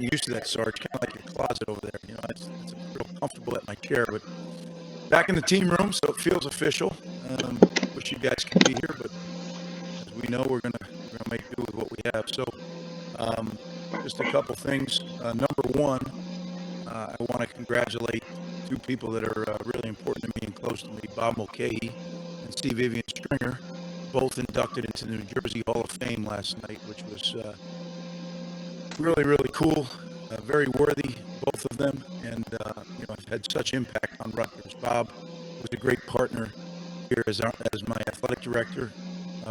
used to that, Sarge, kind of like your closet over there. You know, it's real comfortable at my chair, but back in the team room, so it feels official. Wish you guys could be here, but as we know, we're gonna make do with what we have. So, just a couple things. Number one, I want to congratulate two people that are really important to me and close to me: Bob Mulcahy and C. Vivian Stringer, both inducted into the New Jersey Hall of Fame last night, which was really, really cool. Very worthy, both of them, and you know, had such impact on Rutgers. Bob was a great partner here as my athletic director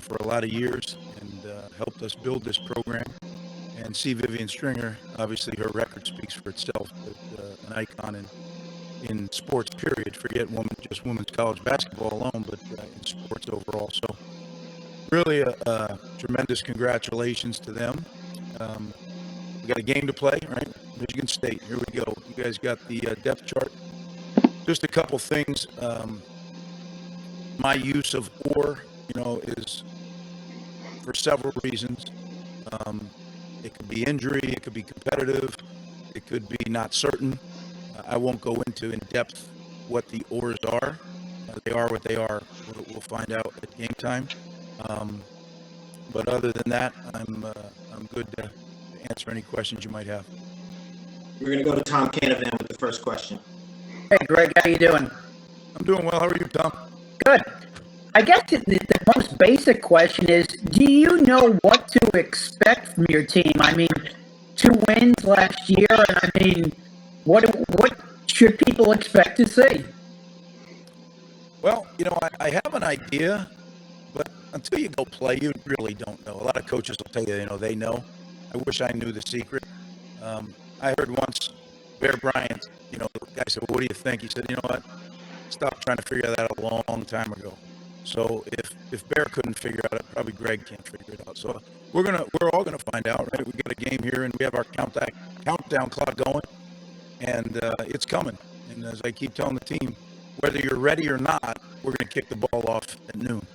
for a lot of years, and helped us build this program. And C. Vivian Stringer, obviously her record speaks for itself, but an icon in sports, period. Forget just women's college basketball alone, but in sports overall. So really a tremendous congratulations to them. We got a game to play, right? Michigan State, here we go. You guys got the depth chart. Just a couple things. My use of or, you know, is for several reasons. It could be injury, it could be competitive, it could be not certain. I won't go into in depth what the ors are. They are what they are. We'll find out at game time. But other than that, I'm good to answer any questions you might have. We're going to go to Tom Canavan with the first question. Hey, Greg, how you doing? I'm doing well. How are you, Tom? Good. I guess the most basic question is, do you know what to expect from your team? I mean, 2 wins last year, and I mean, what should people expect to see? Well, you know, I have an idea, but until you go play, you really don't know. A lot of coaches will tell you, you know, they know. I wish I knew the secret. I heard once Bear Bryant, you know, the guy said, well, what do you think? He said, you know what? Stopped trying to figure that out a long time ago. So if Bear couldn't figure it out, probably Greg can't figure it out. So we're all gonna find out, right? We got a game here, and we have our countdown clock going, and it's coming. And as I keep telling the team, whether you're ready or not, we're gonna kick the ball off at noon,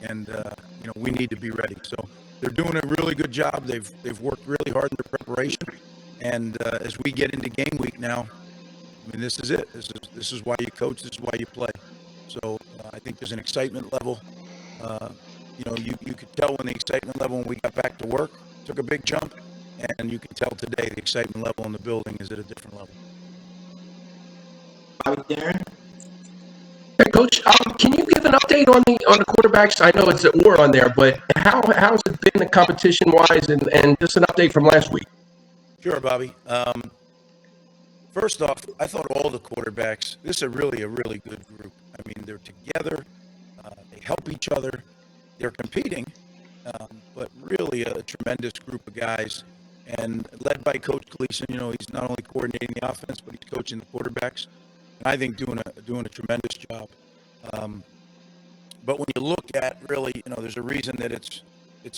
and you know, we need to be ready. So they're doing a really good job. They've worked really hard in their preparation, and as we get into game week now, I mean, this is it. This is why you coach. This is why you play. So I think there's an excitement level. You know, you could tell when the excitement level when we got back to work took a big jump, and you can tell today the excitement level in the building is at a different level. Bobby Darren? Hey, Coach, can you give an update on the quarterbacks? I know it's an or on there, but how's it been competition-wise, and just an update from last week? Sure, Bobby. First off, I thought all the quarterbacks, this is really a really good group. I mean, they're together, they help each other, they're competing, but really a tremendous group of guys, and led by Coach Gleason. You know, he's not only coordinating the offense, but he's coaching the quarterbacks, and I think doing a tremendous job. But when you look at really, you know, there's a reason that it's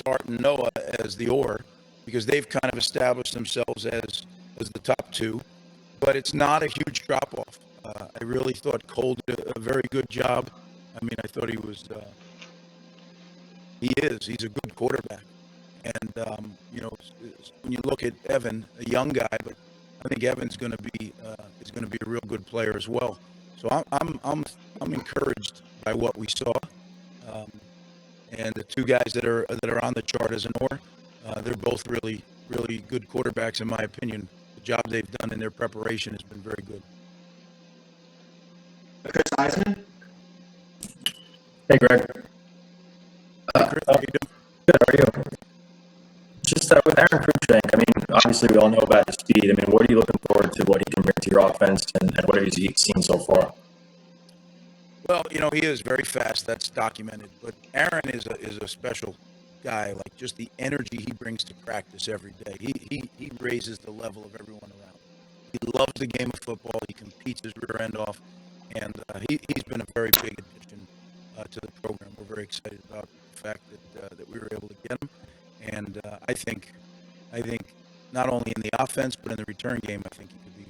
Art and Noah as the or, because they've kind of established themselves as the top two. But it's not a huge drop-off. I really thought Cole did a very good job. I mean, I thought he's a good quarterback. And, you know, when you look at Evan, a young guy, but I think Evan's going to be a real good player as well. So I'm encouraged by what we saw. And the two guys that are on the chart as an or, they're both really, really good quarterbacks in my opinion. Job they've done in their preparation has been very good. Chris Eisman? Hey, Greg. Chris, how you doing? Good, how are you? Just with Aaron Cruikshank, I mean, obviously we all know about his speed. I mean, what are you looking forward to, what he can bring to your offense, and what have you seen so far? Well, you know, he is very fast. That's documented. But Aaron is a special guy. Like, just the energy he brings to practice every day. He raises the level of everyone around. He loves the game of football. He competes his rear end off, and he's been a very big addition to the program. We're very excited about the fact that we were able to get him, and I think not only in the offense but in the return game, I think he could be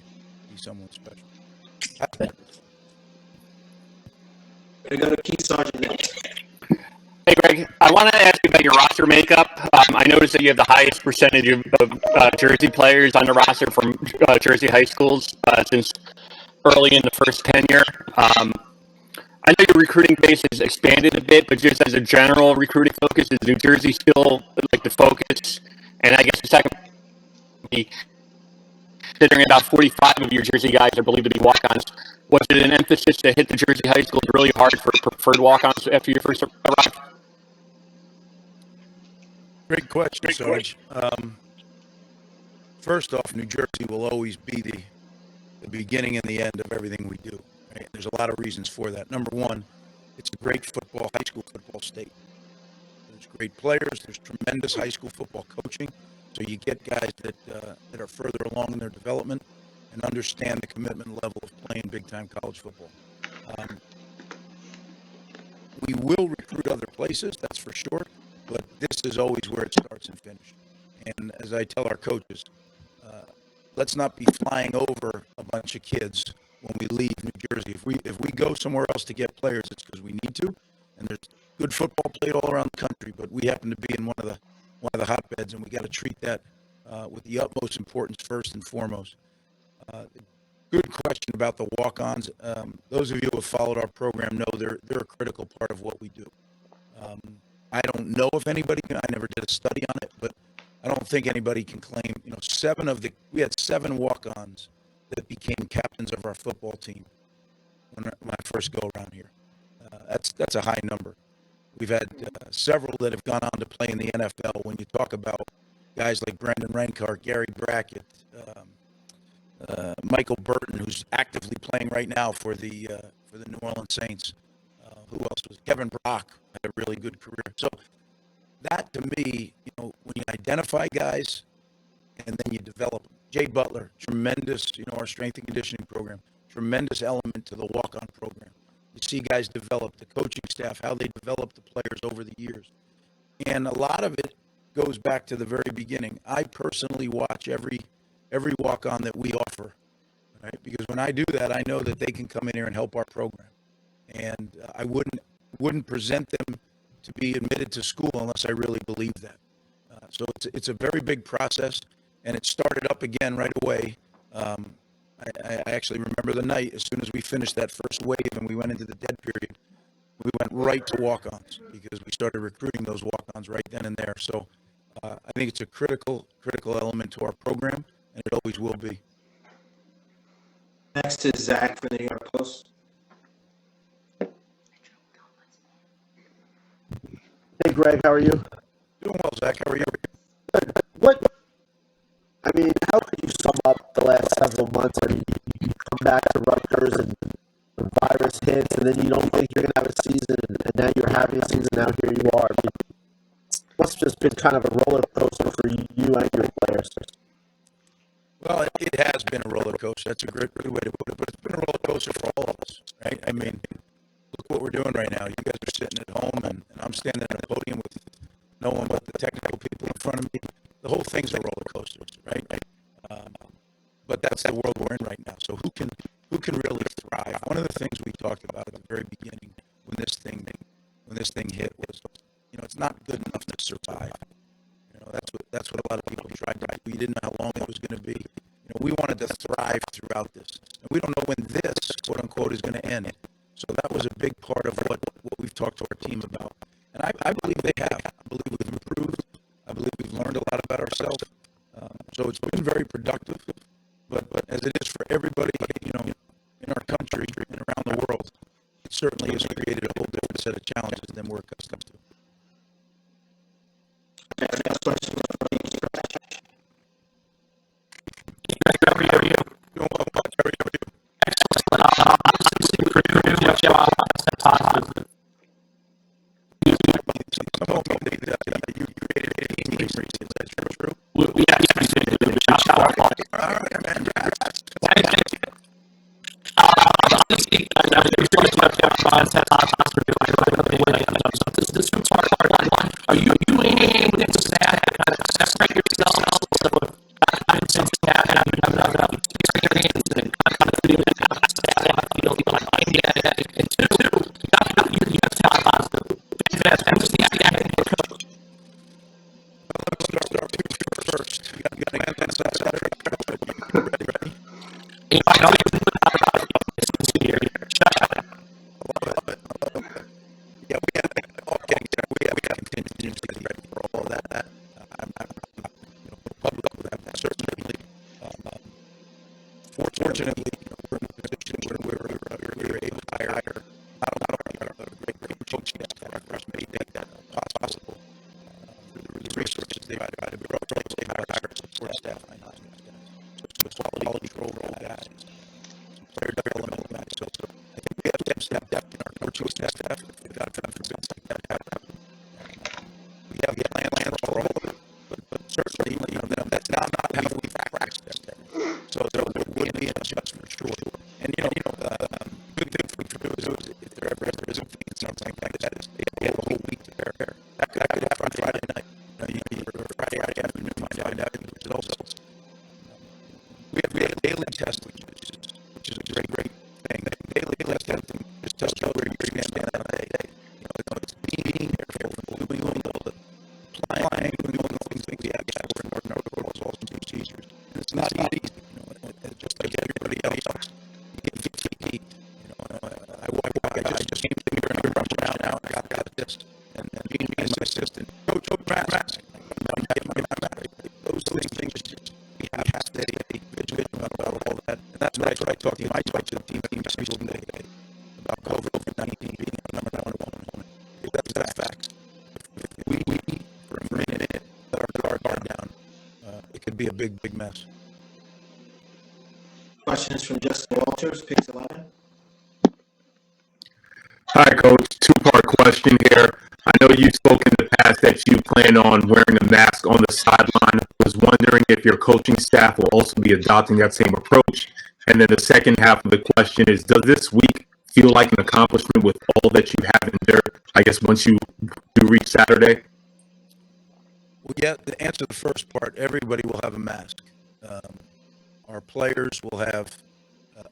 someone special. We're going to go to Keith Sargent next. Hey, Greg, I want to ask you about your roster makeup. I noticed that you have the highest percentage of Jersey players on the roster from Jersey high schools since early in the first tenure. I know your recruiting base has expanded a bit, but just as a general recruiting focus, is New Jersey still like the focus? And I guess the second, considering about 45 of your Jersey guys are believed to be walk-ons, was it an emphasis to hit the Jersey high schools really hard for preferred walk-ons after your first arrival? Great question, Sarge. First off, New Jersey will always be the beginning and the end of everything we do. Right? There's a lot of reasons for that. Number one, it's a great high school football state. There's great players. There's tremendous high school football coaching. So you get guys that are further along in their development and understand the commitment level of playing big-time college football. We will recruit other places, that's for sure, but this is always where it starts and finishes. And as I tell our coaches, let's not be flying over a bunch of kids when we leave New Jersey. If we go somewhere else to get players, it's because we need to. And there's good football played all around the country, but we happen to be in one of the hotbeds, and we got to treat that with the utmost importance first and foremost. Good question about the walk-ons. Those of you who have followed our program know they're a critical part of what we do. I don't know if anybody can. I never did a study on it, but I don't think anybody can claim. We had 7 walk-ons that became captains of our football team when I first go around here. That's a high number. We've had several that have gone on to play in the NFL. When you talk about guys like Brandon Rankart, Gary Brackett, Michael Burton, who's actively playing right now for the New Orleans Saints. Who else was Kevin Brock had a really good career. So that to me, when you identify guys and then you develop them. Jay Butler, tremendous, our strength and conditioning program, tremendous element to the walk-on program. You see guys develop, the coaching staff, how they develop the players over the years. And a lot of it goes back to the very beginning. I personally watch every walk-on that we offer, right? Because when I do that, I know that they can come in here and help our program. And I wouldn't present them to be admitted to school unless I really believe that. So it's a very big process, and it started up again right away. I actually remember the night as soon as we finished that first wave and we went into the dead period, we went right to walk-ons because we started recruiting those walk-ons right then and there. So I think it's a critical element to our program, and it always will be. Next is Zach from the New York Post. Hey, Greg, how are you? Doing well, Zach. How are you? How could you sum up the last several months? You come back to Rutgers and the virus hits, and then you don't think you're going to have a season, and now you're having a season, now here you are. What's just been kind of a roller coaster for you and your players? Well, it has been a roller coaster. That's a good way to put it, but it's been a roller coaster for all of us, right? Look what we're doing right now. You guys are sitting at home, and I'm standing at a podium with no one but the technical people in front of me. The whole thing's a roller coaster, right? But that's the world we're in right now. So who can really thrive? One of the things we talked about at the very beginning when this thing hit was, it's not good enough to survive. That's what a lot of people tried to do. We didn't know how long it was going to be. We wanted to thrive throughout this, and we don't know when this quote unquote is going to end. So that was a big part of what we've talked to our team about. And I believe they have. I believe we've improved. I believe we've learned a lot about ourselves. So it's been very productive. But as it is for everybody, in our country and around the world, it certainly has created a whole different set of challenges than we're accustomed to. Okay, next question. How are you? Doing well, Mike. How are you? Excellent. Obviously, for you, you created a team recently. Is that true? we actually did a good job. All right, man. Obviously, there's so much content this is part one. Are you doing anything to kind of separate yourself with and two, you have to I know you've been putting out this year. Yeah, we have contingency ready for all of that. I'm public with that certainly. Fortunately, we're in a position where we were able to hire not only a great coaching staff, for us made that possible through the resources they provided. We also hired support staff. So quality control guys, some player development guys. So I think we have to have depth in our coaching staff. We've got to have things like that happen. We have plans for all of it, but certainly, that's not how we practice that. So there would be an adjustment for sure. And good thing for is if there ever is something like that, is they have a whole week to prepare. That could happen on Friday night. Friday afternoon, find out the results. We have daily testing, which is a great thing. Daily testing just tells you where you stand on a day. It's being careful, doing all the applying, doing all the things we have to work on our protocols and procedures. And it's not easy, just like everybody else. You get fatigued. I just came here and I'm rushing out now. I got this. And being my assistant, coach Max. Those things just we have to stay vigilant about all that. And that's what I talk to the team every single day about COVID-19 being the number one opponent. That's facts. If we for a minute let our guard down, it could be a big mess. Questions from Justin Walters, Pix 11. Hi, Coach. Two-part question here. I know you spoke in the past that you plan on wearing a mask on the sideline. I was wondering if your coaching staff will also be adopting that same approach. And then the second half of the question is, does this week feel like an accomplishment with all that you have endured, I guess, once you do reach Saturday? Well, yeah, to answer the first part, everybody will have a mask. Our players will have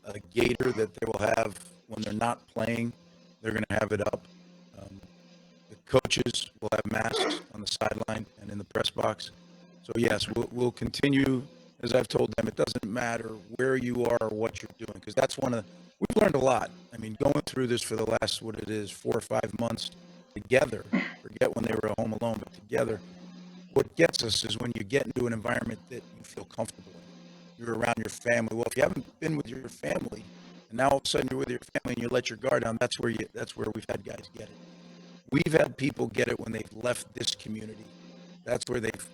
a gaiter that they will have when they're not playing. They're going to have it up. The coaches will have masks on the sideline and in the press box. So, yes, we'll continue. As I've told them, it doesn't matter where you are or what you're doing, because that's we've learned a lot. I mean, going through this for the last, 4 or 5 months together, forget when they were at home alone, but together, what gets us is when you get into an environment that you feel comfortable in. You're around your family. Well, if you haven't been with your family, and now all of a sudden you're with your family and you let your guard down, that's where we've had guys get it. We've had people get it when they've left this community. That's where they've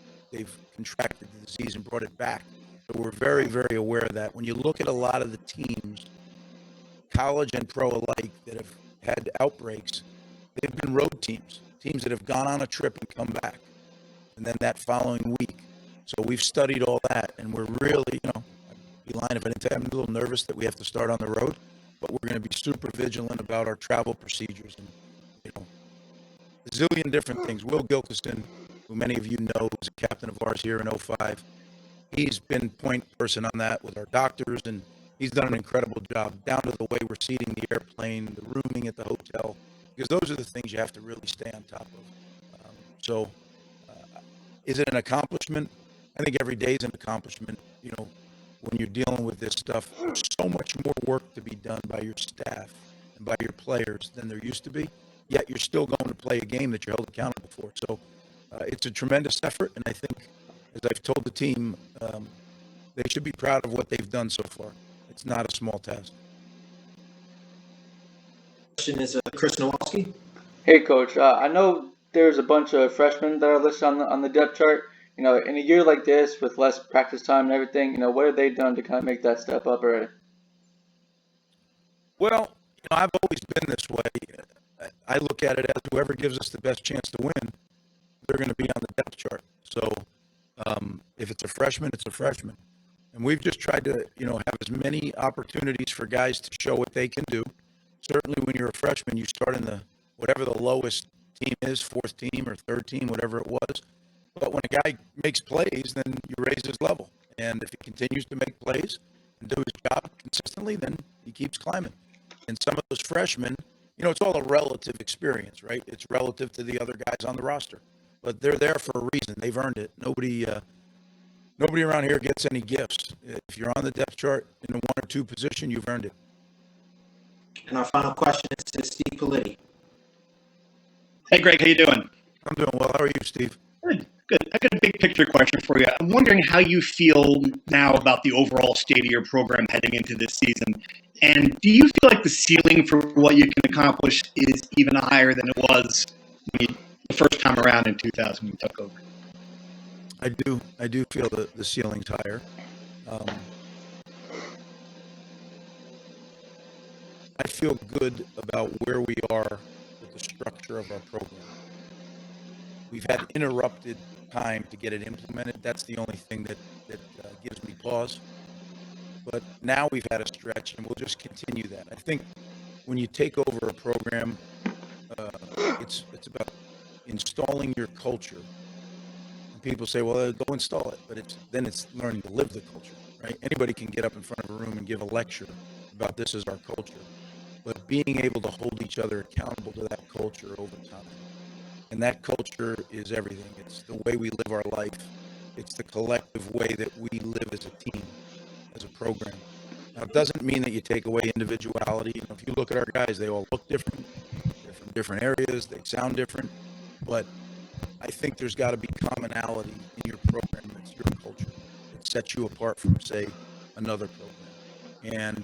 contracted the disease and brought it back. So we're very, very aware of that. When you look at a lot of the teams, college and pro alike, that have had outbreaks, they've been road teams that have gone on a trip and come back, and then that following week. So we've studied all that, and we're really, I'd be lying if I didn't say I'm a little nervous that we have to start on the road, but we're going to be super vigilant about our travel procedures and, a zillion different things. Will Gilkiston, who many of you know, was a captain of ours here in 05, he's been point person on that with our doctors, and he's done an incredible job, down to the way we're seating the airplane, the rooming at the hotel, because those are the things you have to really stay on top of. Is it an accomplishment? I think every day is an accomplishment. When you're dealing with this stuff, there's so much more work to be done by your staff and by your players than there used to be, yet you're still going to play a game that you're held accountable for. So it's a tremendous effort, and I think, as I've told the team, they should be proud of what they've done so far. It's not a small task. Question is Chris Nowalski. Hey, Coach. I know there's a bunch of freshmen that are listed on the depth chart. In a year like this with less practice time and everything, what have they done to kind of make that step up already? Well, I've always been this way. I look at it as whoever gives us the best chance to win, they're going to be on the depth chart. So if it's a freshman, it's a freshman. And we've just tried to, have as many opportunities for guys to show what they can do. Certainly when you're a freshman, you start in whatever the lowest team is, fourth team or third team, whatever it was. But when a guy makes plays, then you raise his level. And if he continues to make plays and do his job consistently, then he keeps climbing. And some of those freshmen, it's all a relative experience, right? It's relative to the other guys on the roster. But they're there for a reason. They've earned it. Nobody nobody around here gets any gifts. If you're on the depth chart in a 1 or 2 position, you've earned it. And our final question is to Steve Politi. Hey, Greg, how you doing? I'm doing well. How are you, Steve? Good, good. I got a big picture question for you. I'm wondering how you feel now about the overall state of your program heading into this season. And do you feel like the ceiling for what you can accomplish is even higher than it was when the first time around in 2000 when you took over? I do. I do feel the ceiling's higher. I feel good about where we are with the structure of our program. We've had interrupted time to get it implemented. That's the only thing that gives me pause. But now we've had a stretch, and we'll just continue that. I think when you take over a program, it's about installing your culture. And people say, well, go install it. But then it's learning to live the culture, right? Anybody can get up in front of a room and give a lecture about this is our culture. But being able to hold each other accountable to that culture over time. And that culture is everything. It's the way we live our life. It's the collective way that we live as a team, as a program. Now, it doesn't mean that you take away individuality. You know, if you look at our guys, they all look different. They're from different areas. They sound different. But I think there's got to be commonality in your program. It's your culture. It sets you apart from, say, another program. And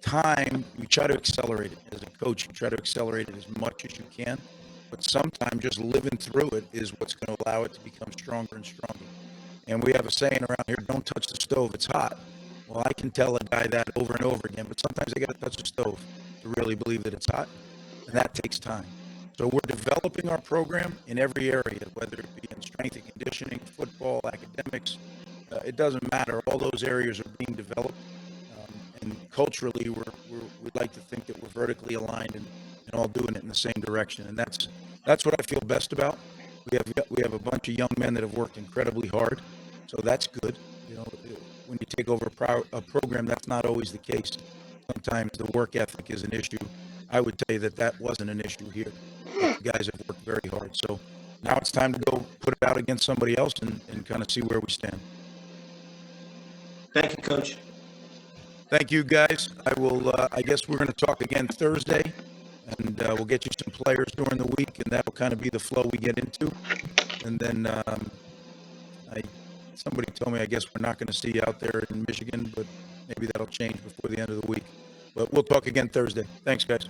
time, you try to accelerate it. As a coach, you try to accelerate it as much as you can. But sometimes just living through it is what's going to allow it to become stronger and stronger. And we have a saying around here, don't touch the stove, it's hot. Well, I can tell a guy that over and over again, but sometimes they got to touch the stove to really believe that it's hot, and that takes time. So we're developing our program in every area, whether it be in strength and conditioning, football, academics. It doesn't matter. All those areas are being developed. And culturally, we'd like to think that we're vertically aligned and all doing it in the same direction. And that's what I feel best about. We have a bunch of young men that have worked incredibly hard, so that's good. You know, when you take over a program, that's not always the case. Sometimes the work ethic is an issue. I would tell you that wasn't an issue here. The guys have worked very hard. So now it's time to go put it out against somebody else and kind of see where we stand. Thank you, Coach. Thank you, guys. I guess we're going to talk again Thursday, and we'll get you some players during the week, and that will kind of be the flow we get into. And then somebody told me I guess we're not going to see you out there in Michigan, but maybe that'll change before the end of the week. But we'll talk again Thursday. Thanks, guys.